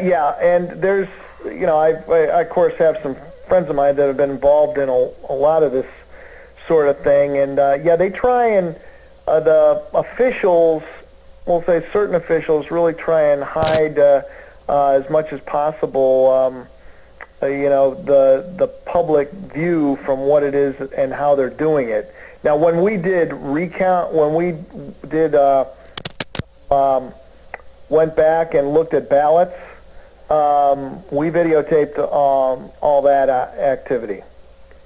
Yeah, and there's, I of course have some friends of mine that have been involved in a lot of this sort of thing, and yeah, they try and the officials, we'll say certain officials, really try and hide as much as possible, the public view from what it is and how they're doing it. Now, when we did went back and looked at ballots, we videotaped all that activity,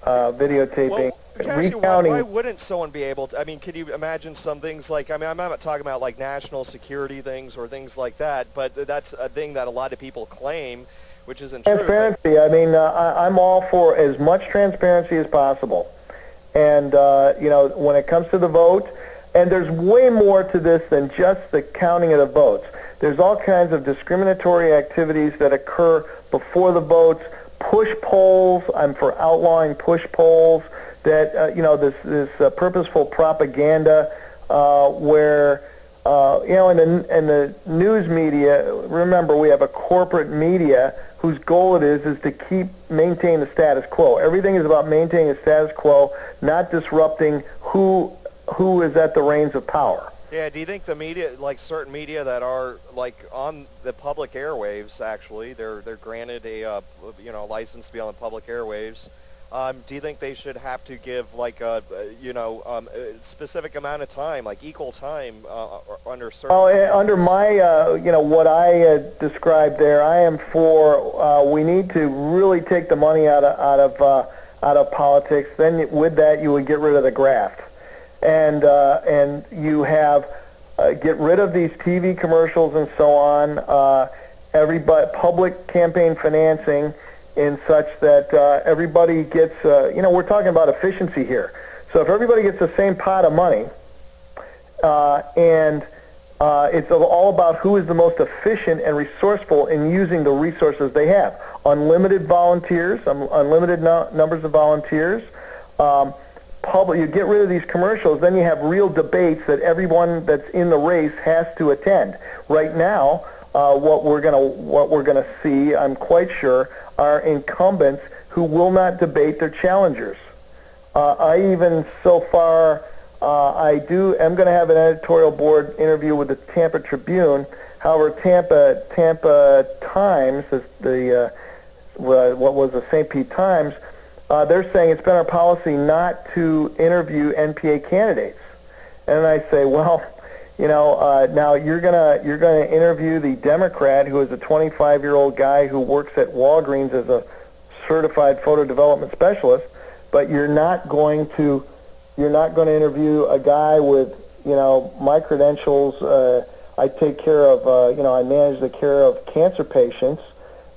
videotaping, recounting. Why wouldn't someone be able to? I mean, could you imagine some things like, I mean, I'm not talking about like national security things or things like that, but that's a thing that a lot of people claim, which isn't true. Transparency. I mean, I'm all for as much transparency as possible. And, when it comes to the vote, and there's way more to this than just the counting of the votes. There's all kinds of discriminatory activities that occur before the votes, push polls. I'm for outlawing push polls, that, this purposeful propaganda where, in the news media, remember, we have a corporate media whose goal it is to maintain the status quo. Everything is about maintaining the status quo, not disrupting who is at the reins of power. Yeah, do you think the media, like certain media that are like on the public airwaves, actually, they're granted a license to be on the public airwaves? Do you think they should have to give like a specific amount of time, like equal time under certain? Well, under my what I described there, I am for. We need to really take the money out of politics. Then with that, you would get rid of the graft. And you have get rid of these TV commercials and so on. Public campaign financing in such that everybody gets. We're talking about efficiency here. So if everybody gets the same pot of money, and it's all about who is the most efficient and resourceful in using the resources they have. Unlimited volunteers, unlimited numbers of volunteers. You get rid of these commercials, then you have real debates that everyone that's in the race has to attend. Right now, what we're gonna see, I'm quite sure, are incumbents who will not debate their challengers. I even so far, I'm going to have an editorial board interview with the Tampa Tribune. However, Tampa Times, what was the St. Pete Times. They're saying it's been our policy not to interview NPA candidates, and I say, well, now you're gonna interview the Democrat who is a 25-year-old guy who works at Walgreens as a certified photo development specialist, but you're not going to interview a guy with my credentials. I take care of I manage the care of cancer patients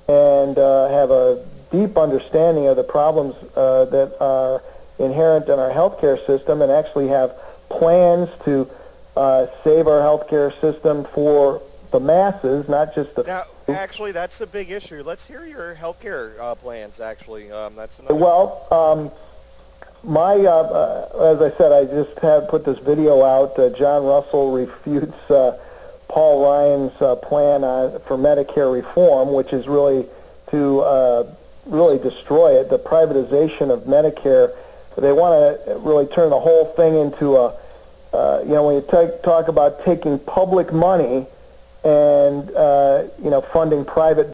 and have a deep understanding of the problems that are inherent in our healthcare system, and actually have plans to save our healthcare system for the masses, not just the. Now, actually, that's a big issue. Let's hear your healthcare plans. Actually, that's another. Well, as I said, I just have put this video out. John Russell refutes Paul Ryan's plan for Medicare reform, which is really to really destroy it, the privatization of Medicare. They want to really turn the whole thing into a, when you talk about taking public money and, funding private